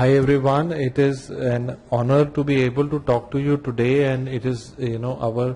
Hi everyone, it is an honor to be able to talk to you today, and it is our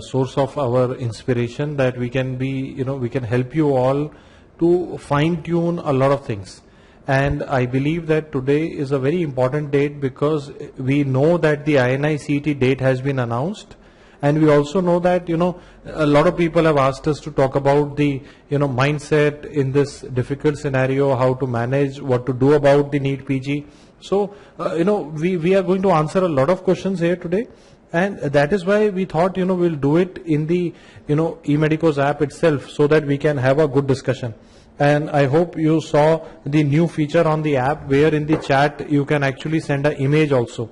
source of our inspiration that we can be we can help you all to fine tune a lot of things. And I believe that today is a very important date because we know that the INICET date has been announced. And we also know that, a lot of people have asked us to talk about the, mindset in this difficult scenario, how to manage, what to do about the NEET PG. So, we are going to answer a lot of questions here today. And that is why we thought, we'll do it in the, eMedicos app itself so that we can have a good discussion. And I hope you saw the new feature on the app where in the chat you can actually send an image also.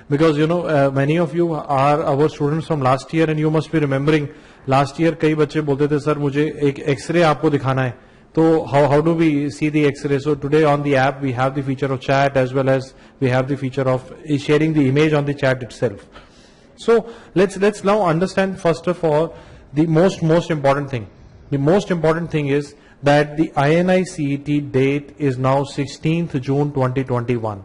Because many of you are our students from last year, and you must be remembering last year कई बच्चे बोलते थे sir मुझे एक x ray आपको दिखाना है, तो how do we see the X-ray? So today on the app we have the feature of chat as well as we have the feature of sharing the image on the chat itself. So let's now understand first of all the most important thing. The most important thing is that the INICET date is now 16th June 2021.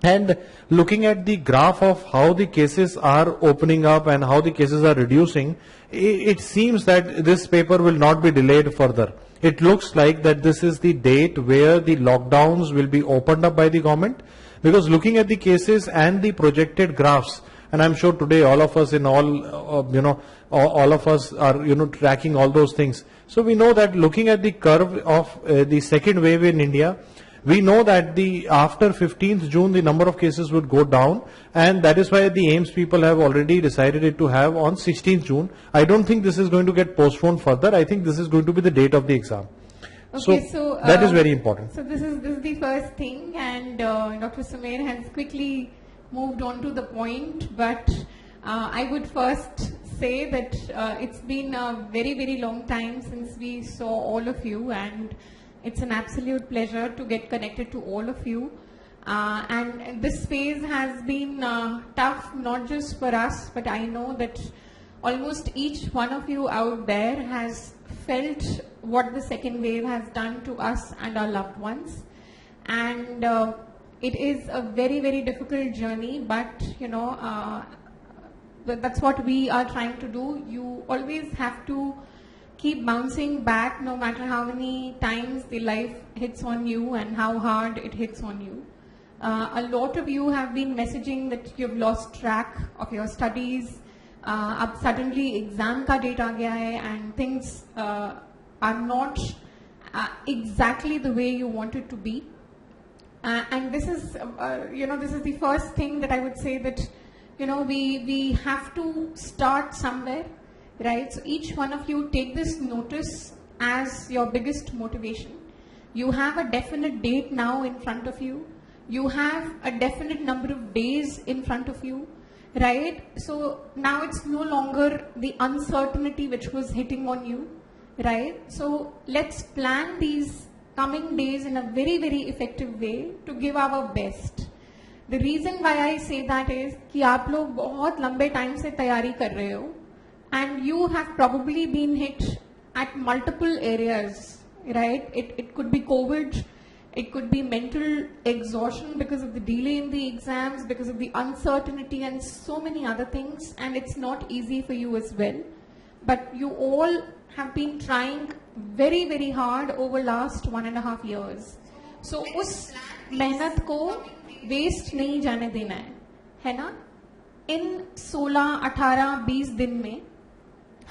And looking at the graph of how the cases are opening up and how the cases are reducing, it seems that this paper will not be delayed further. It looks like that this is the date where the lockdowns will be opened up by the government, because looking at the cases and the projected graphs, and I'm sure today all of us all of us are tracking all those things. So we know that looking at the curve of the second wave in India, we know that after 15th June the number of cases would go down, and that is why the AIIMS people have already decided it to have on 16th June. I don't think this is going to get postponed further. I think this is going to be the date of the exam. Okay, so that is very important. So this is the first thing, and Dr. Sumer has quickly moved on to the point, but I would first say that it's been a very long time since we saw all of you, and it's an absolute pleasure to get connected to all of you. And this phase has been tough, not just for us, but I know that almost each one of you out there has felt what the second wave has done to us and our loved ones. And it is a very difficult journey, but that's what we are trying to do. You always have to keep bouncing back no matter how many times the life hits on you and how hard it hits on you. A lot of you have been messaging that you've lost track of your studies. Ab suddenly exam ka date aa gaya hai and things are not exactly the way you want it to be. And this is, this is the first thing that I would say that, we have to start somewhere. Right, so each one of you take this notice as your biggest motivation. You have a definite date now in front of you. You have a definite number of days in front of you, right? So now it's no longer the uncertainty which was hitting on you, right? So let's plan these coming days in a very effective way to give our best. The reason why I say that is कि आप लोग बहुत लंबे time से तैयारी कर रहे हो. And you have probably been hit at multiple areas, right? It could be COVID, it could be mental exhaustion because of the delay in the exams, because of the uncertainty and so many other things, and it's not easy for you as well. But you all have been trying very hard over last 1.5 years. So उस मेहनत को waste नहीं जाने देना है ना? इन 16, 18, 20 दिन में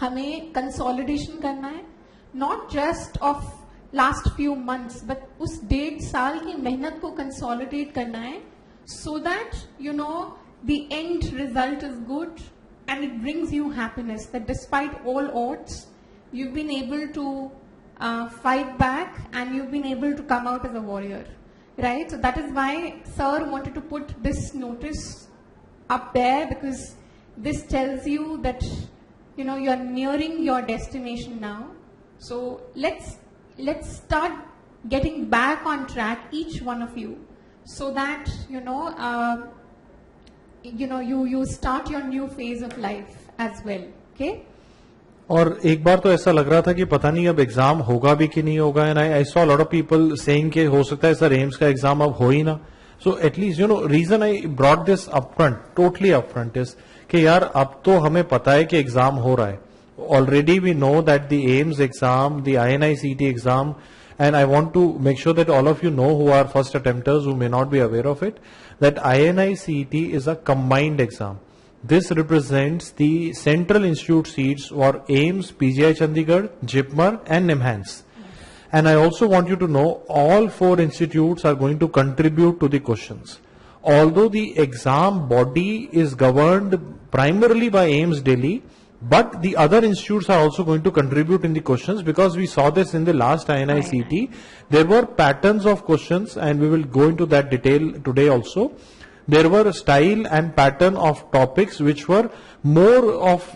हमें कंसोलिडेशन करना है, not just of last few months but उस 1.5 साल की मेहनत को कंसोलिडेट करना है, so that the end result is good and it brings you happiness that despite all odds you've been able to fight back and you've been able to come out as a warrior, right? So that is why sir wanted to put this notice up there, because this tells you that you're nearing your destination now. So let's start getting back on track, each one of you, so that you start your new phase of life as well. Okay. और एक बार तो ऐसा लग रहा था कि पता नहीं अब एग्जाम होगा भी कि नहीं होगा, and I saw lot of people saying कि हो सकता है सर एम्स का एग्जाम अब हो ही ना. So at least reason I brought this upfront, totally upfront is कि यार अब तो हमें पता है कि एग्जाम हो रहा है. Already we know that the AIIMS exam, the INICET exam, and I want to make sure that all of you know who are first attempters who may not be aware of it, that INICET is a combined exam. This represents the Central Institute seats for AIIMS, PGI Chandigarh, JIPMER and NEMHANS. And I also want you to know all 4 institutes are going to contribute to the questions. Although the exam body is governed primarily by AIIMS Delhi, but the other institutes are also going to contribute in the questions, because we saw this in the last INICET. There were patterns of questions and we will go into that detail today also. There were style and pattern of topics which were more of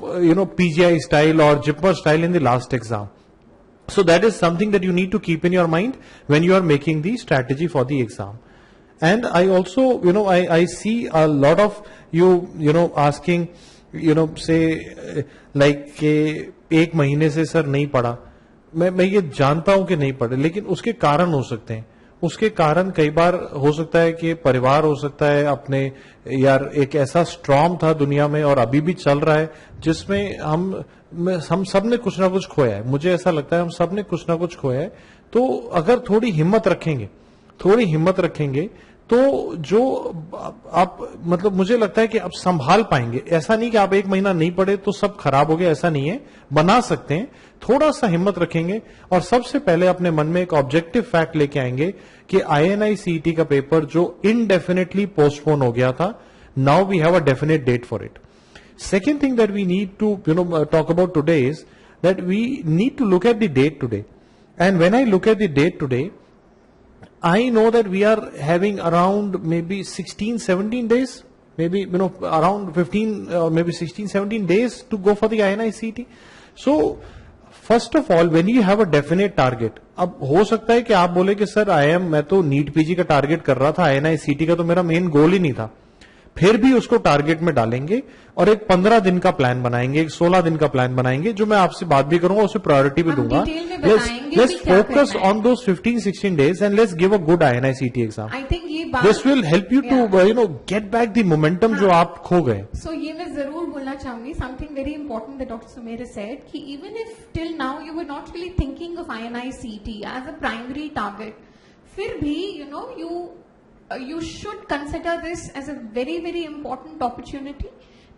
PGI style or JIPMER style in the last exam. So that is something that you need to keep in your mind when you are making the strategy for the exam. And I also, I see a lot of you asking, से like के एक महीने से sir नहीं पढ़ा. मैं ये जानता हूं कि नहीं पढ़े, लेकिन उसके कारण हो सकते हैं. उसके कारण कई बार हो सकता है कि परिवार हो सकता है अपने, यार एक ऐसा स्ट्रॉम था दुनिया में और अभी भी चल रहा है जिसमें हम सब ने कुछ ना कुछ खोया है. मुझे ऐसा लगता है हम सब ने कुछ ना कुछ खोया है. तो अगर थोड़ी हिम्मत रखेंगे तो जो आप मुझे लगता है कि आप संभाल पाएंगे. ऐसा नहीं कि आप एक महीना नहीं पढ़े तो सब खराब हो गया, ऐसा नहीं है. बना सकते हैं, थोड़ा सा हिम्मत रखेंगे और सबसे पहले अपने मन में एक ऑब्जेक्टिव फैक्ट लेके आएंगे कि INICET का पेपर जो इनडेफिनेटली पोस्टपोन हो गया था, now we have a definite date for it. Second thing that we need to talk about today is that we need to look at the date today. And when I look at the date today, I know that we are having around maybe 16-17 days, maybe around 15 or maybe 16-17 days to go for the INICET. So first of all, when you have a definite target, अब हो सकता है कि आप बोले कि sir मैं तो NEETPG का टारगेट कर रहा था, INICET का तो मेरा मेन गोल ही नहीं था. फिर भी उसको टारगेट में डालेंगे और एक 15 दिन का प्लान बनाएंगे, एक 16 दिन का प्लान बनाएंगे, जो मैं आपसे बात भी करूंगा, उसे प्रायोरिटी भी दूंगा. Let's focus on those 15-16 days and let's give a good INICET exam. I think ये बात this will help you to get back the momentum जो आप खो गए. So ये मैं जरूर बोलना चाहूंगी, something very important that Dr. Sumer said, कि even if till now you were not really thinking of INICET as a primary target, फिर भी you should consider this as a very, very important opportunity,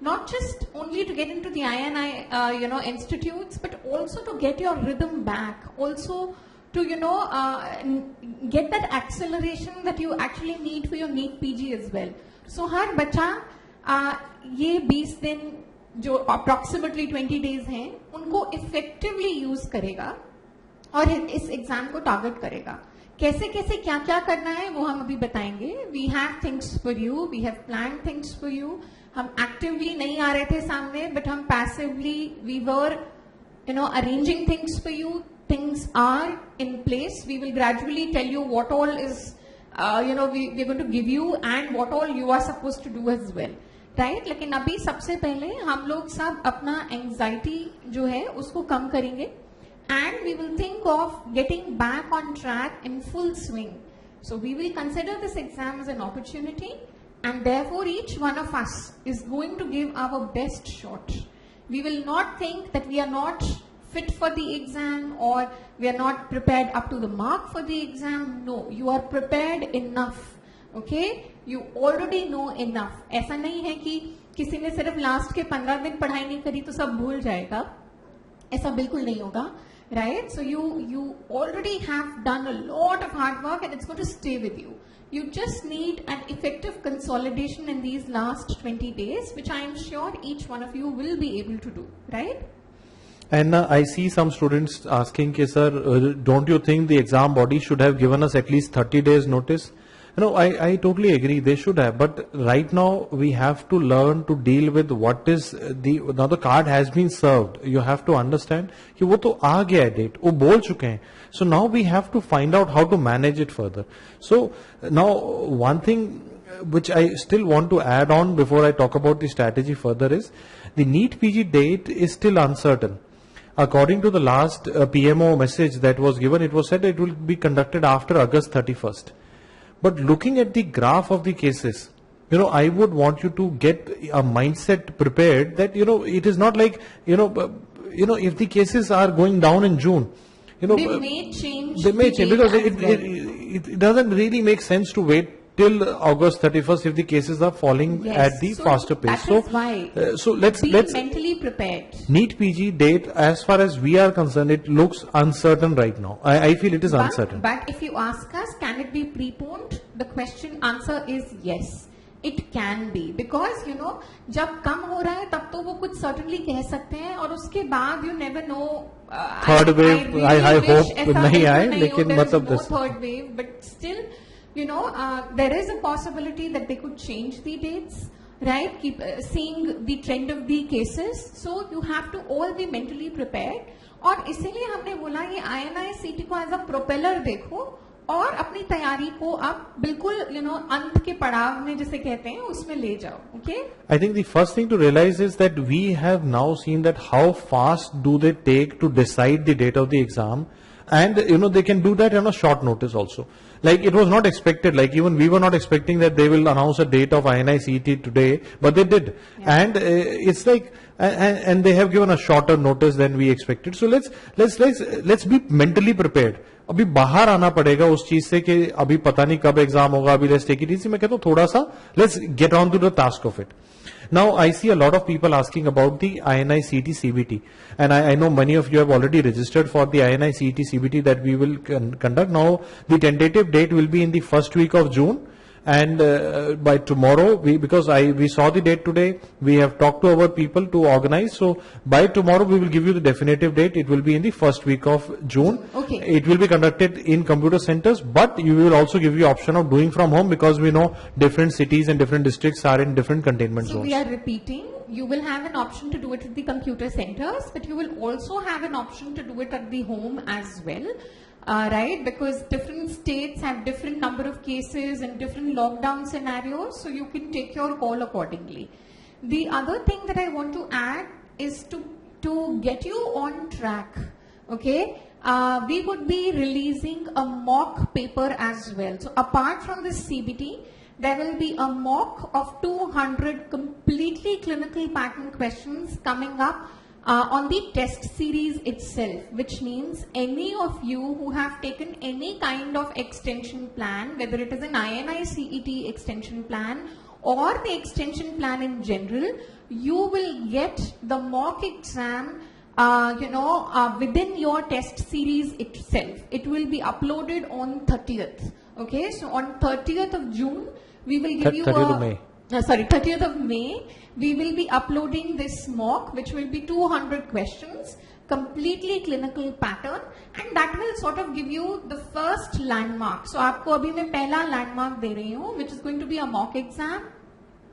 not just only to get into the INI institutes, but also to get your rhythm back, also to get that acceleration that you actually need for your NEET PG as well. So हर बच्चा ये 20 दिन जो approximately 20 days हैं उनको effectively use करेगा और इस exam को टारगेट करेगा. कैसे कैसे क्या क्या करना है वो हम अभी बताएंगे. We have things for you, we have plan things for you. हम एक्टिवली नहीं आ रहे थे सामने, बट हम passively we were arranging things for you. Things are in place. We will gradually tell you what all is we are going to give you and what all you are supposed to do as well, right. लेकिन अभी सबसे पहले हम लोग सब अपना anxiety जो है उसको कम करेंगे. And we will think of getting back on track in full swing. So we will consider this exam as an opportunity, and therefore each one of us is going to give our best shot. We will not think that we are not fit for the exam or we are not prepared up to the mark for the exam. No, you are prepared enough. Okay? You already know enough. ऐसा नहीं है कि किसी ने सिर्फ last के 15 दिन पढ़ाई नहीं करी तो सब भूल जाएगा. ऐसा बिल्कुल नहीं होगा. Right? So you already have done a lot of hard work and it's going to stay with you. You just need an effective consolidation in these last 20 days, which I am sure each one of you will be able to do. Right? And I see some students asking, sir, don't you think the exam body should have given us at least 30 days notice? I totally agree. They should have. But right now we have to learn to deal with what is now the card has been served. You have to understand कि वो तो आ गया है date, वो बोल चुके हैं. So now we have to find out how to manage it further. So now one thing which I still want to add on before I talk about the strategy further is the NEET PG date is still uncertain. according to the last PMO message that was given, it was said it will be conducted after August 31st. But looking at the graph of the cases, I would want you to get a mindset prepared that, it is not like, if the cases are going down in June, they may change. They may change because it doesn't really make sense to wait till August 31st if the cases are falling at the faster pace. That is why. So let's mentally prepared. NEETPG date, as far as we are concerned, it looks uncertain right now. I feel it is uncertain. But if you ask us, can it be preponed? The answer is yes. It can be, because जब कम हो रहा है तब तो वो कुछ certainly कह सकते हैं, और उसके बाद you never know. Third wave, I hope नहीं आए, लेकिन मतलब no third wave, but still, there is a possibility that they could change the dates, right? Keep seeing the trend of the cases, so you have to all be mentally prepared. और इसीलिए हमने बोला ये INICET को as a propeller देखो, और अपनी तैयारी को अब बिल्कुल अंत के पड़ाव में जिसे कहते हैं उसमें ले जाओ. Okay? I think the first thing to realize is that we have now seen that how fast do they take to decide the date of the exam, and they can do that on a short notice also. Like it was not expected, like even we were not expecting that they will announce a date of INICET today, but they did. Yeah. And it's like and they have given a shorter notice than we expected. So let's be mentally prepared. अभी बाहर आना पड़ेगा उस चीज से कि अभी पता नहीं कब एग्जाम होगा, अभी लेट्स टेक इट इजी. मैं कहता हूं थोड़ा सा let's get on to the task of it. Now I see a lot of people asking about the INICET CBT, and I know many of you have already registered for the INICET CBT that we will conduct. Now the tentative date will be in the first week of June, and by tomorrow, because we saw the date today, we have talked to our people to organize. So by tomorrow we will give you the definitive date. It will be in the first week of June. Okay. It will be conducted in computer centers, but you will also give you option of doing from home, because we know different cities and different districts are in different containment zones. So we are repeating, you will have an option to do it at the computer centers, but you will also have an option to do it at the home as well. Right, because different states have different number of cases and different lockdown scenarios, so you can take your call accordingly. The other thing that I want to add is to get you on track. Okay, we would be releasing a mock paper as well. So apart from this CBT, there will be a mock of 200 completely clinical pattern questions coming up on the test series itself, which means any of you who have taken any kind of extension plan, whether it is an INICET extension plan or the extension plan in general, you will get the mock exam within your test series itself. It will be uploaded on 30th. Okay, so on 30th of June, we will give you 30th of May. 30th of May, we will be uploading this mock, which will be 200 questions, completely clinical pattern, and that will sort of give you the first landmark. So आपको अभी मैं पहला landmark दे रही हूँ, which is going to be a mock exam.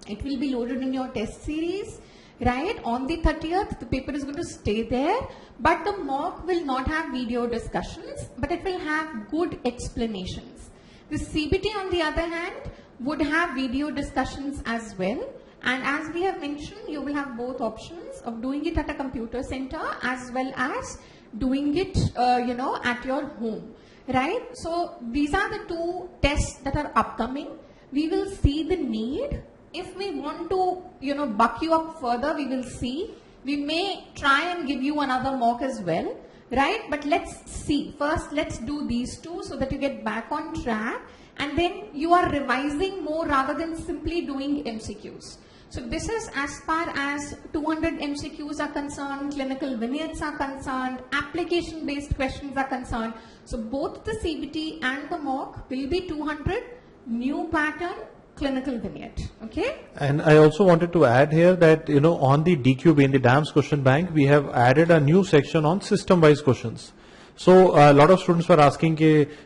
It will be loaded in your test series, right? On the 30th, the paper is going to stay there, but the mock will not have video discussions, but it will have good explanations. The CBT, on the other hand, would have video discussions as well, and as we have mentioned, you will have both options of doing it at a computer center as well as doing it at your home, right? So these are the two tests that are upcoming. We will see the need. If we want to buck you up further, we will see. We may try and give you another mock as well, right? But let's see. First, let's do these two so that you get back on track, and then you are revising more rather than simply doing MCQs. So this is as far as 200 MCQs are concerned, clinical vignettes are concerned, application based questions are concerned. So both the CBT and the mock will be 200, new pattern, clinical vignette. Okay. And I also wanted to add here that on the DQB, in the DAMS question bank, we have added a new section on system wise questions. So a lot of students were asking,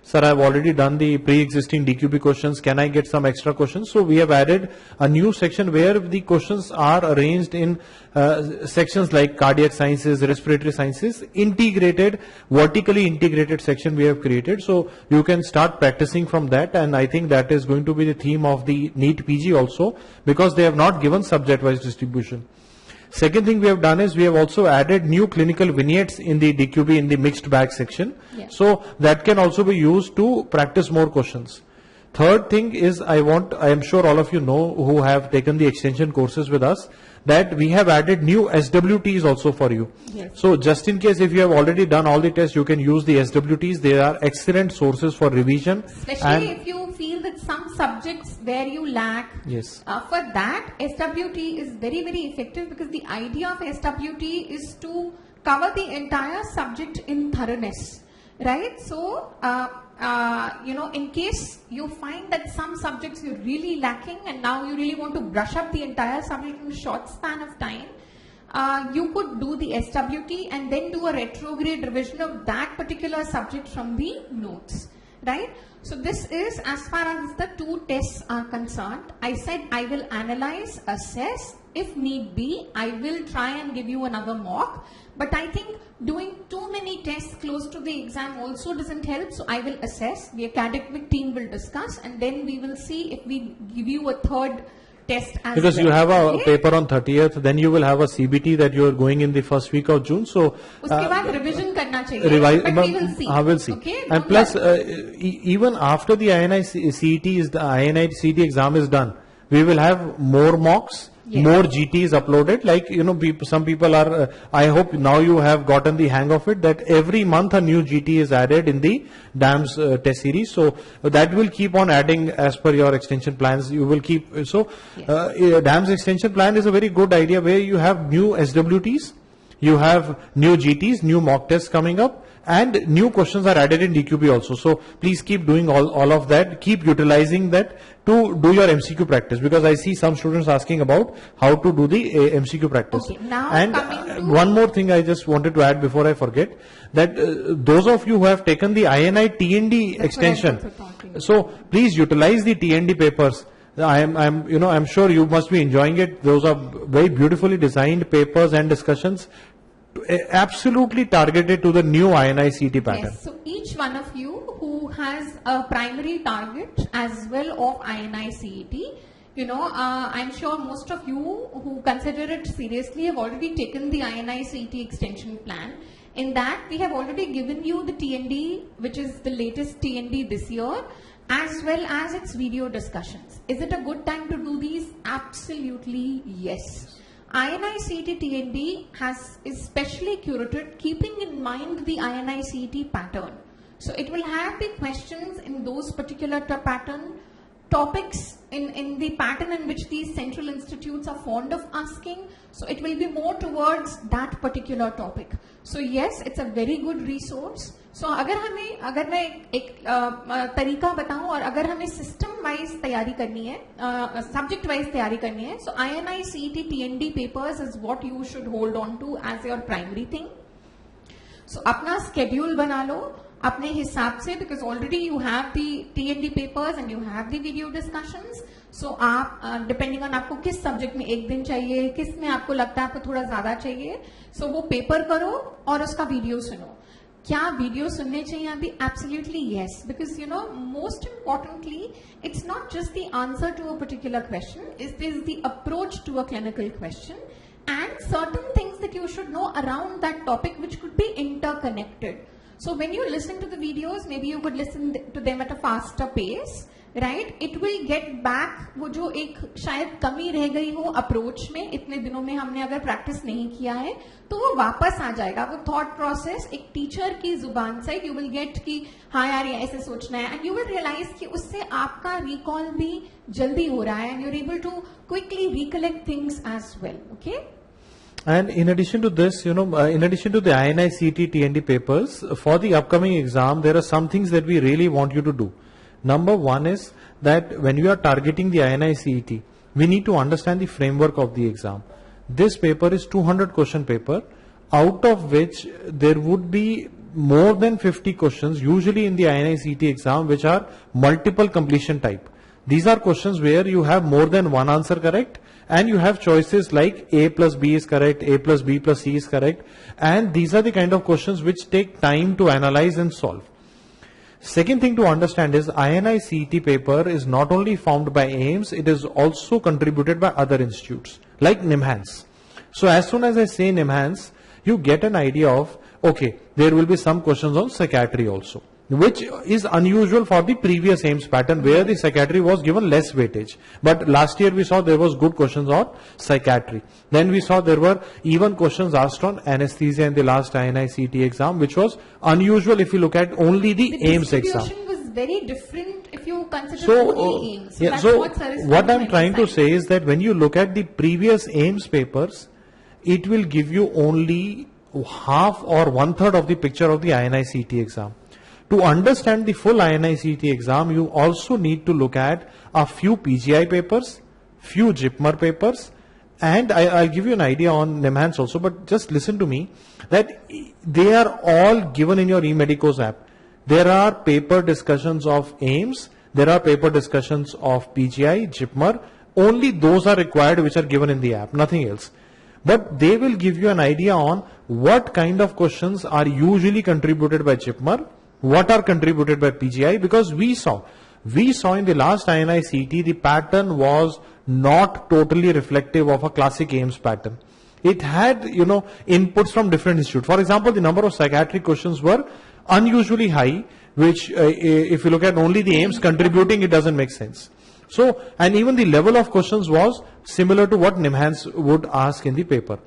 sir, I've already done the pre-existing DQB questions. Can I get some extra questions? So we have added a new section where the questions are arranged in sections like cardiac sciences, respiratory sciences, integrated, vertically integrated section we have created. So you can start practicing from that, and I think that is going to be the theme of the NEET PG also, because they have not given subject-wise distribution. Second thing we have done is we have also added new clinical vignettes in the DQB in the mixed bag section. Yes. So that can also be used to practice more questions. Third thing is I am sure all of you know who have taken the extension courses with us that we have added new SWTs also for you. Yes. So just in case if you have already done all the tests, you can use the SWTs. They are excellent sources for revision. Especially if you feel that some subjects where you lack. Yes. For that, SWT is very, very effective because the idea of SWT is to cover the entire subject in thoroughness, right? So, in case you find that some subjects you're really lacking and now you really want to brush up the entire subject in a short span of time, you could do the SWT and then do a retrograde revision of that particular subject from the notes, right? So this is as far as the 2 tests are concerned. I said I will analyze, assess. If need be, I will try and give you another mock. But I think doing too many tests close to the exam also doesn't help. So I will assess. The academic team will discuss and then we will see if we give you a third test as because well. You have a paper on 30th, then you will have a CBT that you are going in the first week of June. So उसके बाद revision करना चाहिए. But we will see. We'll see. Okay? And plus, even after the INICET exam is done, we will have more mocks. Yes. More GTs uploaded, like some people are, I hope now you have gotten the hang of it, that every month a new GT is added in the DAMS test series. So that will keep on adding as per your extension plans. You will keep, so yes. DAMS extension plan is a very good idea where you have new SWTs, you have new GTs, new mock tests coming up, and new questions are added in DQB also. So please keep doing all of that. Keep utilizing that to do your MCQ practice, because I see some students asking about how to do the MCQ practice. Okay, now and one more thing I just wanted to add before I forget, that those of you who have taken the INICET TND extension, so please utilize the TND papers. I'm sure you must be enjoying it. Those are very beautifully designed papers and discussions, absolutely targeted to the new INICET pattern. Yes, so each one of you who has a primary target as well of INICET, I'm sure most of you who consider it seriously have already taken the INICET extension plan. In that, we have already given you the TND, which is the latest TND this year, as well as its video discussions. Is it a good time to do these? Absolutely yes. INICET TND is specially curated keeping in mind the INICET pattern. So it will have the questions in those particular pattern, topics in the pattern in which these central institutes are fond of asking. So it will be more towards that particular topic. So yes, it's a very good resource. So अगर मैं एक तरीका बताऊं और अगर हमें system wise तैयारी करनी है, सब्जेक्ट वाइज तैयारी करनी है, so INICET TND papers is what you should hold on to as your primary thing. So अपना schedule बना लो अपने हिसाब से, because already you have the TND papers and you have the video discussions. So आप depending on आपको किस subject में एक दिन चाहिए, किस में आपको लगता है आपको थोड़ा ज्यादा चाहिए, so वो पेपर करो और उसका वीडियो सुनो. क्या वीडियो सुनने चाहिए अभी? Absolutely yes, because most importantly, it's not just the answer to a particular question, it is the approach to a clinical question and certain things that you should know around that topic which could be interconnected. So when you listen to the videos, maybe you could listen to them at a faster pace, right? It will get back वो जो एक शायद कमी रह गई हो approach में, इतने दिनों में हमने अगर प्रैक्टिस नहीं किया है तो वो वापस आ जाएगा. वो थॉट प्रोसेस एक टीचर की जुबान से यू विल गेट कि हाँ यार ये ऐसे सोचना है, एंड यू विल रियलाइज कि उससे आपका रिकॉल भी जल्दी हो रहा है, and you are able to quickly recollect things as well. Okay. And in addition to this, in addition to the INICET TND papers, for the upcoming exam, there are some things that we really want you to do. Number one is that when you are targeting the INICET, we need to understand the framework of the exam. This paper is 200 question paper, out of which there would be more than 50 questions, usually in the INICET exam, which are multiple completion type. These are questions where you have more than one answer correct, and you have choices like A plus B is correct, A plus B plus C is correct, and these are the kind of questions which take time to analyze and solve. Second thing to understand is INICET paper is not only formed by AIIMS, it is also contributed by other institutes like NIMHANS. So as soon as I say NEMHANS, you get an idea of, okay, there will be some questions on psychiatry also, which is unusual for the previous AIIMS pattern where the psychiatry was given less weightage. But last year we saw there was good questions on psychiatry. Then we saw there were even questions asked on anesthesia in the last INICET exam, which was unusual if you look at only the AIIMS exam. The distribution was very different if you consider only AIIMS. Yeah, so what I'm trying to say is that when you look at the previous AIIMS papers, it will give you only half or 1/3 of the picture of the INICET exam. To understand the full INICET exam, you also need to look at a few PGI papers, few JIPMER papers, and I'll give you an idea on NEMHANS also, but just listen to me, that they are all given in your eMedicos app. There are paper discussions of AIIMS, there are paper discussions of PGI, JIPMER, only those are required which are given in the app, nothing else. But they will give you an idea on what kind of questions are usually contributed by JIPMER, what are contributed by PGI, because we saw in the last INICET the pattern was not totally reflective of a classic AIIMS pattern. It had, inputs from different institutes. For example, the number of psychiatric questions were unusually high, which if you look at only the AIIMS contributing, it doesn't make sense. So, and even the level of questions was similar to what NEMHANS would ask in the paper.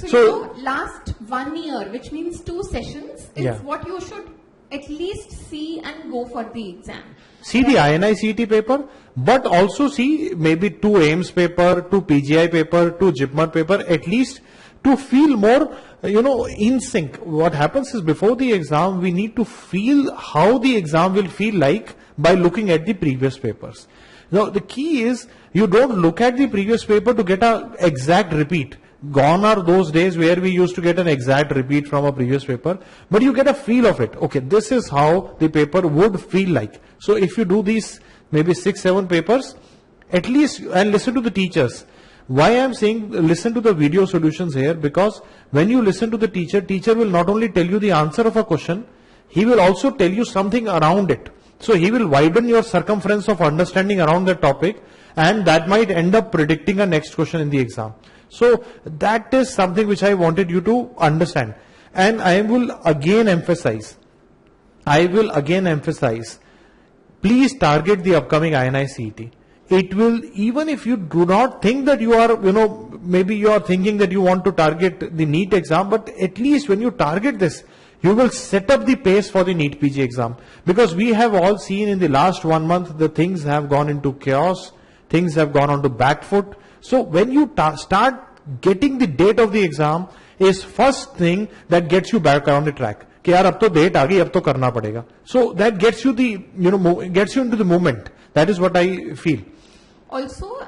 So last 1 year, which means 2 sessions, is what you should at least see and go for the exam. See the INICET paper, but also see maybe 2 AIIMS paper, 2 PGI paper, 2 JIPMER paper, at least to feel more, in sync. What happens is before the exam, we need to feel how the exam will feel like by looking at the previous papers. Now, the key is you don't look at the previous paper to get an exact repeat. Gone are those days where we used to get an exact repeat from a previous paper, but you get a feel of it. Okay, this is how the paper would feel like. So if you do these maybe 6-7 papers, at least, and listen to the teachers. Why I am saying listen to the video solutions here, because when you listen to the teacher will not only tell you the answer of a question, he will also tell you something around it. So he will widen your circumference of understanding around the topic, and that might end up predicting a next question in the exam. So that is something which I wanted you to understand. And I will again emphasize, please target the upcoming INICET. It will, even if you do not think that you are, maybe you are thinking that you want to target the NEET exam, but at least when you target this, you will set up the pace for the NEETPG exam. Because we have all seen in the last 1 month, the things have gone into chaos, things have gone on to back foot. So when you start getting the date of the exam is first thing that gets you back on the track. कि यार अब तो date आ गई, अब तो करना पड़ेगा. So that gets you gets you into the moment. That is what I feel. Also,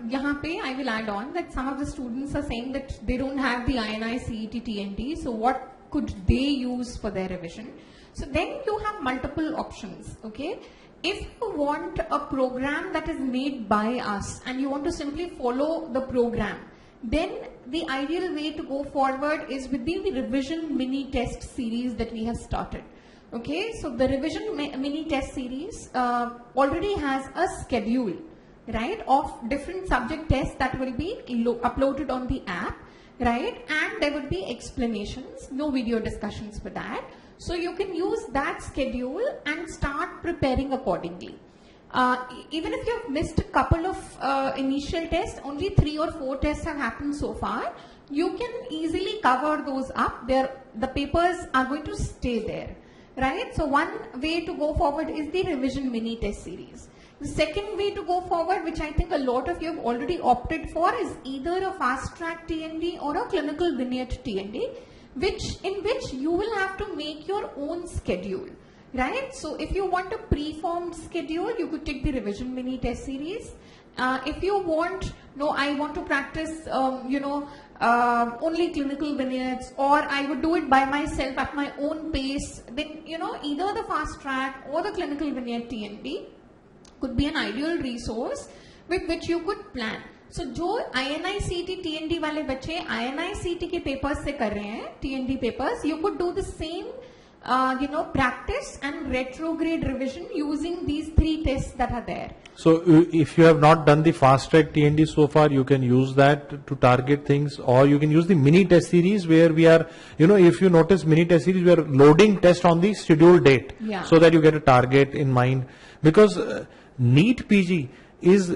यहाँ पे I will add on that some of the students are saying that they don't have the INICET TND. So what could they use for their revision? So then you have multiple options. Okay. If you want a program that is made by us and you want to simply follow the program, then the ideal way to go forward is with the revision mini test series that we have started. Okay, so the revision mini test series already has a schedule, right, of different subject tests that will be uploaded on the app, right, and there would be explanations, no video discussions for that. So you can use that schedule and start preparing accordingly. Even if you have missed a couple of initial tests, only 3 or 4 tests have happened so far, you can easily cover those up. The papers are going to stay there, right? So one way to go forward is the revision mini test series. The second way to go forward, which I think a lot of you have already opted for, is either a fast track TND or a clinical vignette TND, in which you will have to make your own schedule, right? So if you want a preformed schedule, you could take the revision mini test series. If you want, no, I want to practice, only clinical vignettes, or I would do it by myself at my own pace, then, either the fast track or the clinical vignette TND could be an ideal resource with which you could plan. So जो INICET TND वाले बच्चे INICET के papers से कर रहे हैं TND papers, you could do the same practice and retrograde revision using these 3 tests that are there. So if you have not done the fast track TND so far, you can use that to target things, or you can use the mini test series where we are, if you notice mini test series, we are loading test on the scheduled date, so that you get a target in mind. Because NEET PG is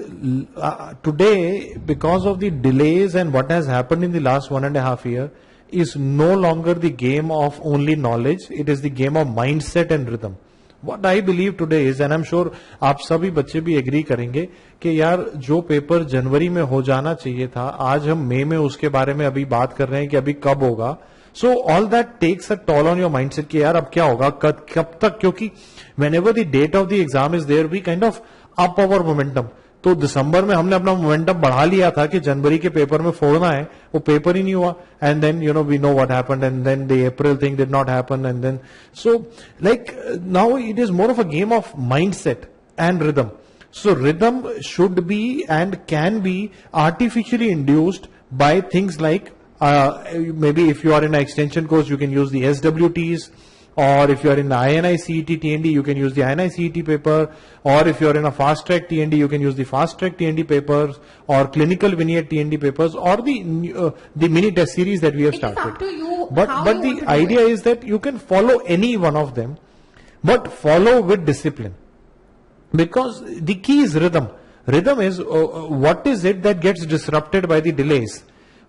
today, because of the delays and what has happened in the last 1.5 years, is no longer the game of only knowledge. It is the game of mindset and rhythm. What I believe today is, and I'm sure आप सभी बच्चे भी agree करेंगे कि यार जो paper जनवरी में हो जाना चाहिए था, आज हम मई में उसके बारे में अभी बात कर रहे हैं कि अभी कब होगा. So all that takes a toll on your mindset कि यार अब क्या होगा, कब तक, क्योंकि whenever the date of the exam is there, we kind of up our momentum. तो दिसंबर में हमने अपना मोमेंटम बढ़ा लिया था कि जनवरी के पेपर में फोड़ना है, वो पेपर ही नहीं हुआ. And then we know what happened, and then the April thing did not happen, and then so like now it is more of a game of mindset and rhythm. So rhythm should be and can be artificially induced by things like maybe if you are in an extension course, you can use the SWTs. Or if you are in the INICET TND, you can use the INICET paper. Or if you are in a fast track TND, you can use the fast track TND papers, or clinical vignette TND papers, or the mini test series that we have started. It's up to you. But the idea is that you can follow any one of them, but follow with discipline. Because the key is rhythm. Rhythm is what is it that gets disrupted by the delays.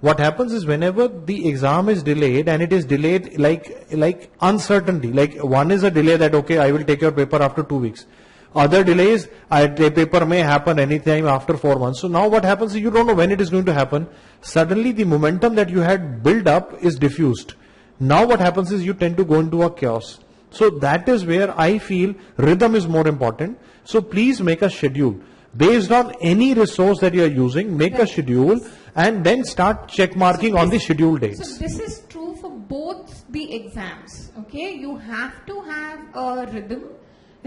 What happens is whenever the exam is delayed, and it is delayed like uncertainty, like one is a delay that okay, I will take your paper after 2 weeks. Other delays, the paper may happen anytime after 4 months. So now what happens is you don't know when it is going to happen. Suddenly the momentum that you had built up is diffused. Now what happens is you tend to go into a chaos. So that is where I feel rhythm is more important. So please make a schedule. Based on any resource that you are using, make a schedule and then start check marking on the schedule dates. So this is true for both the exams. Okay, you have to have a rhythm,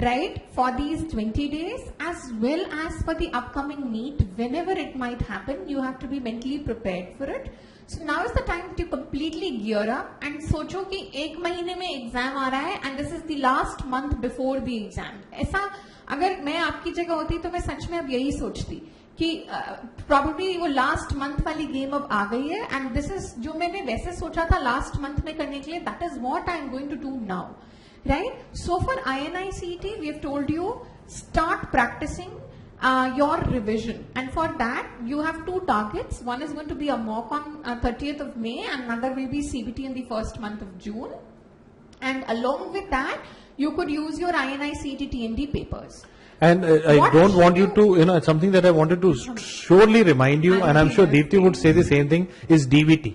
right, for these 20 days as well as for the upcoming NEET. Whenever it might happen, you have to be mentally prepared for it. So now is the time to completely gear up and सोचो कि 1 महीने में exam आ रहा है and this is the last month before the exam. ऐसा अगर मैं आपकी जगह होती तो मैं सच में अब यही सोचती कि probably वो लास्ट मंथ वाली गेम अब आ गई है and this is जो मैंने वैसे सोचा था लास्ट मंथ में करने के लिए, that is what I am going to do now, right? So for INICET we have told you start practicing your revision, and for that you have 2 targets. One is going to be a mock on 30th of May and another will be CBT in the first month of June, and along with that you could use your INICET TND papers. And I don't want you to, something that I wanted to surely remind you, and I'm sure Deepti would say the same thing, is DVT.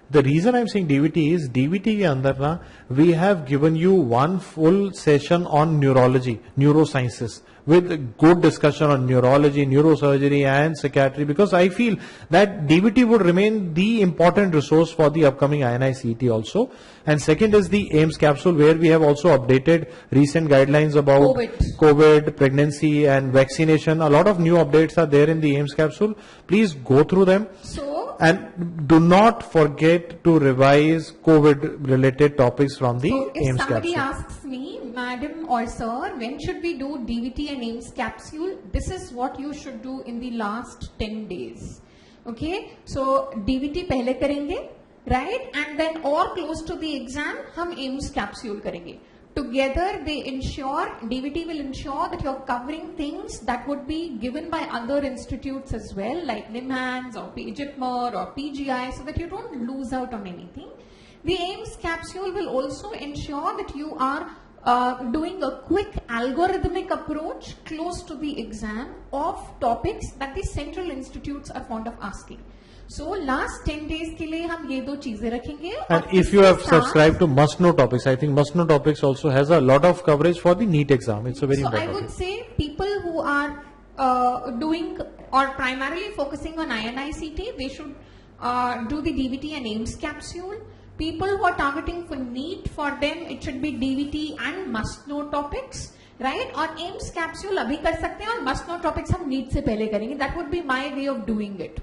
The reason I'm saying DVT is, DVT ke andar na, we have given you 1 full session on neurology, neurosciences, with good discussion on neurology, neurosurgery and psychiatry, because I feel that DVT would remain the important resource for the upcoming INICET also. And second is the AIIMS capsule, where we have also updated recent guidelines about COVID, pregnancy and vaccination. A lot of new updates are there in the AIIMS capsule. Please go through them. And do not forget to revise COVID related topics from the AIIMS capsule. If somebody asks me, madam or sir, when should we do DVT and AIIMS capsule? This is what you should do in the last 10 days. Okay, so DVT pehle karenge, right? And then or close to the exam, hum AIIMS capsule karenge. Together they ensure, DVT will ensure that you're covering things that would be given by other institutes as well, like NIMHANS or PGIPMER or PGI, so that you don't lose out on anything. The AIIMS capsule will also ensure that you are doing a quick algorithmic approach close to the exam of topics that the central institutes are fond of asking. So last 10 days के लिए हम ये 2 चीजें रखेंगे. And if you have subscribed to must know topics, I think must know topics also has a lot of coverage for the NEET exam. It's a very important. So I would say people who are doing or primarily focusing on INICET, they should do the DVT and AIIMS capsule. People who are targeting for NEET, for them it should be DVT and must know topics, right? और AIIMS capsule अभी कर सकते हैं और must know topics हम NEET से पहले करेंगे. That would be my way of doing it.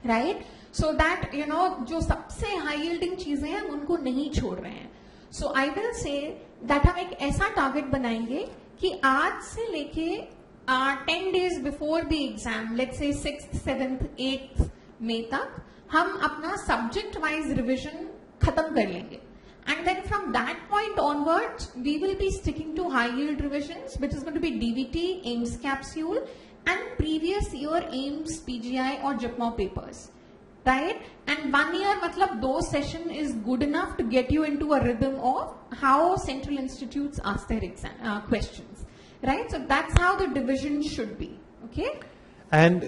Right? So that, जो सबसे high yielding चीजें हैं उनको नहीं छोड़ रहे हैं. So I will say that हम एक ऐसा target बनाएंगे कि आज से लेके 10 days before the exam, let's say 6th, 7th, 8th May तक हम अपना subject wise revision खत्म कर लेंगे. And then from that point onwards, we will be sticking to high yield revisions, which is going to be DVT, AIIMS capsule, and previous year AIIMS PGI or JIPMO papers, right? And 1 year, matlab, those session is good enough to get you into a rhythm of how central institutes ask their exam questions, right? So that's how the division should be, okay? And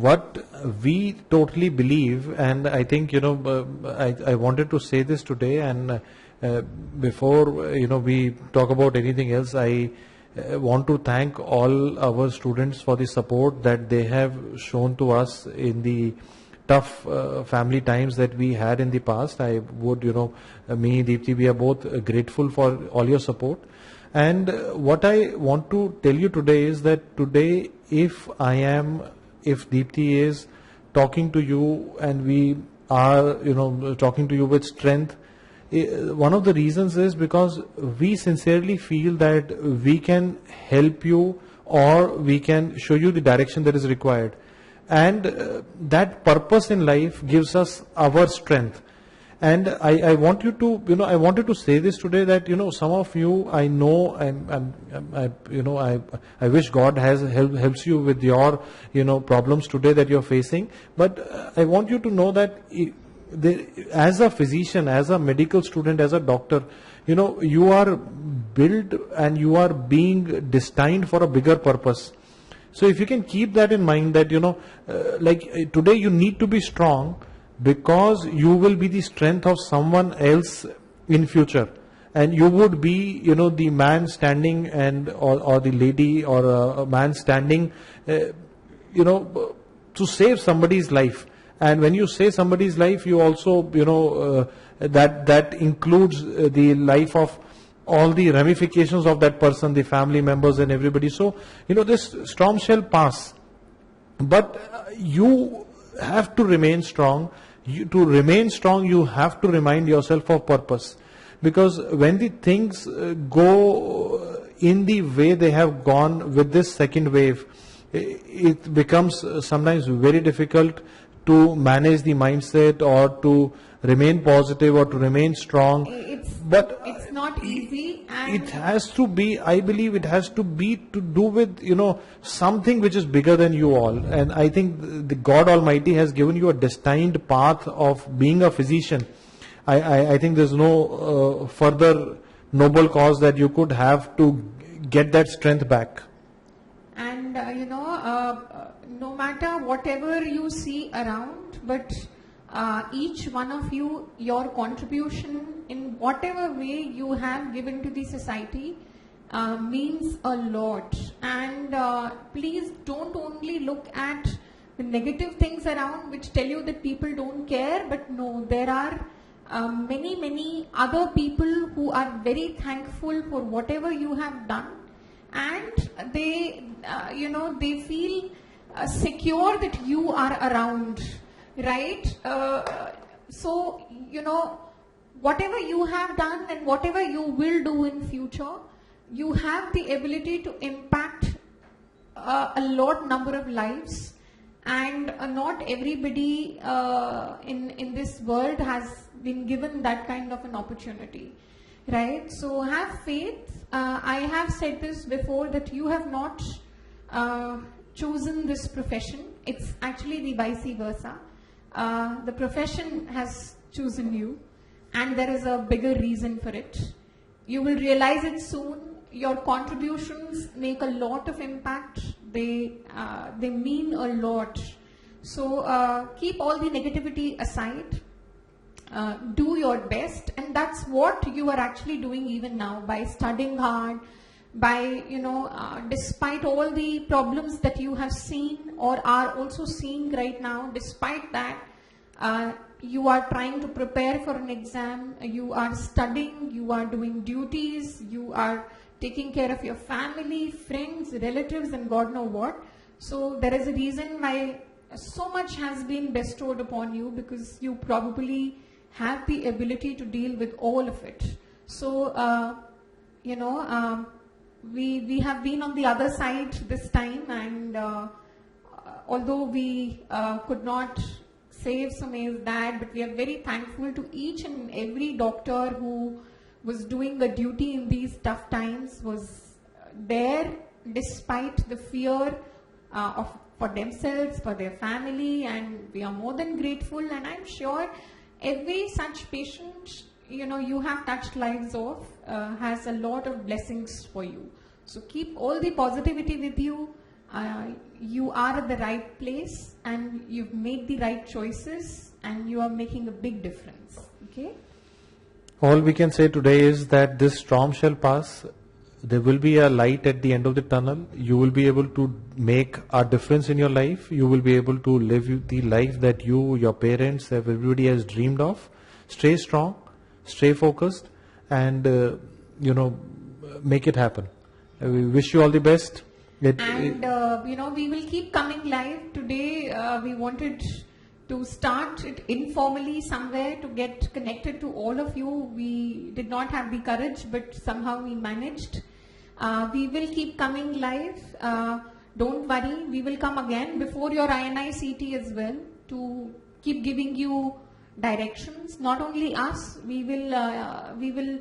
what we totally believe, and I think I wanted to say this today, and before we talk about anything else, I want to thank all our students for the support that they have shown to us in the tough family times that we had in the past. I would me, Deepti, we are both grateful for all your support. And what I want to tell you today is that today, if Deepti is talking to you and we are, talking to you with strength, one of the reasons is because we sincerely feel that we can help you or we can show you the direction that is required. And that purpose in life gives us our strength. And I want you to, I wanted to say this today that, some of you, I know, I wish God helps you with your, problems today that you're facing. But I want you to know that as a physician, as a medical student, as a doctor, you are built and you are being destined for a bigger purpose. So if you can keep that in mind that, like today you need to be strong, because you will be the strength of someone else in future, and you would be the man standing and or the lady or a man standing to save somebody's life. And when you save somebody's life, you also that includes the life of all the ramifications of that person, the family members and everybody. So this storm shall pass, but you have to remain strong. To remain strong, you have to remind yourself of purpose, because when the things go in the way they have gone with this second wave, it becomes sometimes very difficult to manage the mindset or to remain positive or to remain strong. But it's not easy, and it has to be, I believe it has to be to do with something which is bigger than you all. And I think the God Almighty has given you a destined path of being a physician. I think there's no further noble cause that you could have to get that strength back. And no matter whatever you see around, but each one of you, your contribution in whatever way you have given to the society means a lot. And please don't only look at the negative things around which tell you that people don't care, but no, there are many other people who are very thankful for whatever you have done, and they they feel secure that you are around, right? So whatever you have done and whatever you will do in future, you have the ability to impact a lot number of lives, and not everybody in this world has been given that kind of an opportunity, right? So have faith. I have said this before, that you have not chosen this profession. It's actually the vice versa. The profession has chosen you, and there is a bigger reason for it. You will realize it soon. Your contributions make a lot of impact. They mean a lot. So keep all the negativity aside. Do your best, and that's what you are actually doing even now by studying hard, by despite all the problems that you have seen or are also seeing right now. Despite that, you are trying to prepare for an exam, you are studying, you are doing duties, you are taking care of your family, friends, relatives, and God knows what. So there is a reason why so much has been bestowed upon you, because you probably have the ability to deal with all of it. So, we have been on the other side this time, and although we could not save Sumay's dad, but we are very thankful to each and every doctor who was doing a duty in these tough times, was there despite the fear for themselves, for their family, and we are more than grateful. And I'm sure every such patient, you have touched lives of, has a lot of blessings for you. So keep all the positivity with you. You are at the right place, and you've made the right choices, and you are making a big difference. Okay? All we can say today is that this storm shall pass. There will be a light at the end of the tunnel. You will be able to make a difference in your life. You will be able to live the life that you, your parents, everybody has dreamed of. Stay strong, stay focused, and make it happen. We wish you all the best. We will keep coming live. Today we wanted to start it informally somewhere to get connected to all of you. We did not have the courage, but somehow we managed. We will keep coming live. Don't worry, we will come again before your INICET as well to keep giving you directions. Not only us, we will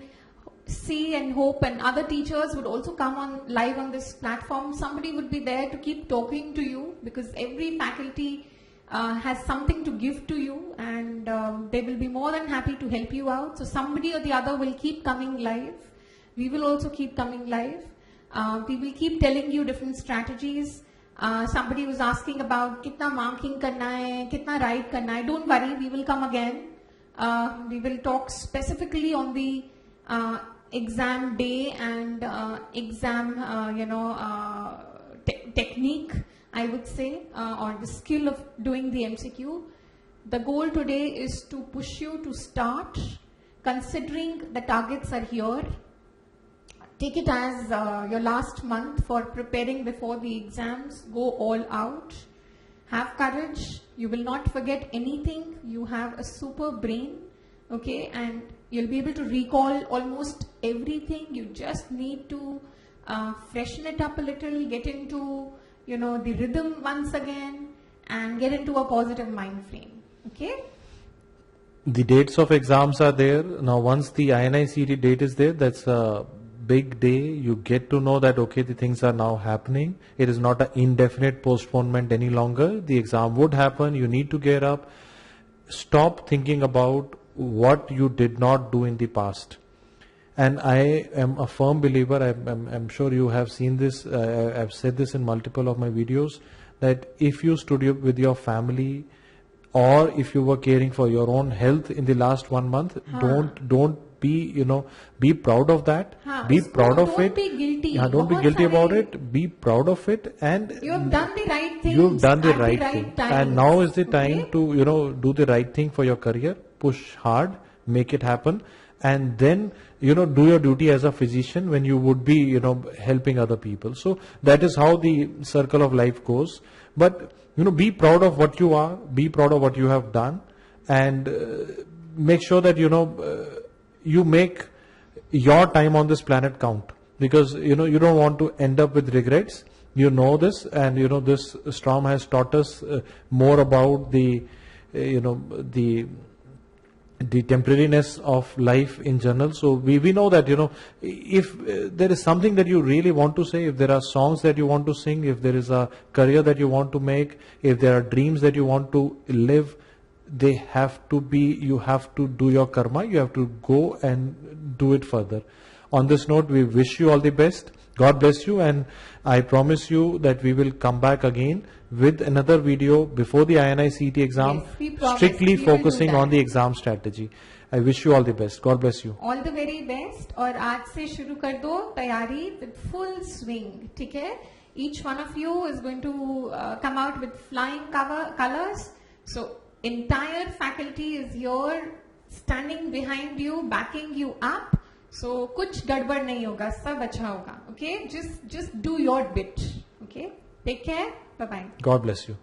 see and hope, and other teachers would also come on live on this platform. Somebody would be there to keep talking to you, because every faculty has something to give to you, and they will be more than happy to help you out. So somebody or the other will keep coming live. We will also keep coming live. We will keep telling you different strategies. Somebody was asking about kitna marking karna hai, kitna write karna hai. Don't worry, we will come again. We will talk specifically on the exam day and exam, technique, I would say, or the skill of doing the MCQ. The goal today is to push you to start, considering the targets are here. Take it as your last month for preparing before the exams. Go all out. Have courage. You will not forget anything. You have a super brain, okay, and you'll be able to recall almost everything. You just need to freshen it up a little, get into the rhythm once again, and get into a positive mind frame. Okay? The dates of exams are there. Now once the INICET date is there, that's a big day. You get to know that okay, the things are now happening. It is not an indefinite postponement any longer. The exam would happen. You need to get up. Stop thinking about what you did not do in the past. And I am a firm believer, I'm sure you have seen this, I've said this in multiple of my videos, that if you stood with your family, or if you were caring for your own health in the last 1 month, don't be, be proud of that. Be proud of it. Don't be guilty. Don't be guilty about it. Be proud of it. And you have done the right thing. You've done the right thing. Time. And now is the time to, do the right thing for your career. Push hard, make it happen. And then, do your duty as a physician when you would be, helping other people. So that is how the circle of life goes. But, be proud of what you are, be proud of what you have done, and make sure that, you make your time on this planet count. Because, you don't want to end up with regrets. You know this, and, this storm has taught us more about the temporariness of life in general. So we know that, if there is something that you really want to say, if there are songs that you want to sing, if there is a career that you want to make, if there are dreams that you want to live, they have to be, you have to do your karma, you have to go and do it further. On this note, we wish you all the best. God bless you, and I promise you that we will come back again with another video before the INICET exam, yes, strictly focusing on the exam strategy. I wish you all the best. God bless you. All the very best. और आज से शुरू कर दो तैयारी with full swing. ठीक है? Each one of you is going to come out with flying colors. So entire faculty is here, standing behind you, backing you up. So कुछ गड़बड़ नहीं होगा, सब अच्छा होगा. Okay? Just do your bit. Okay? Take care. Bye-bye. God bless you.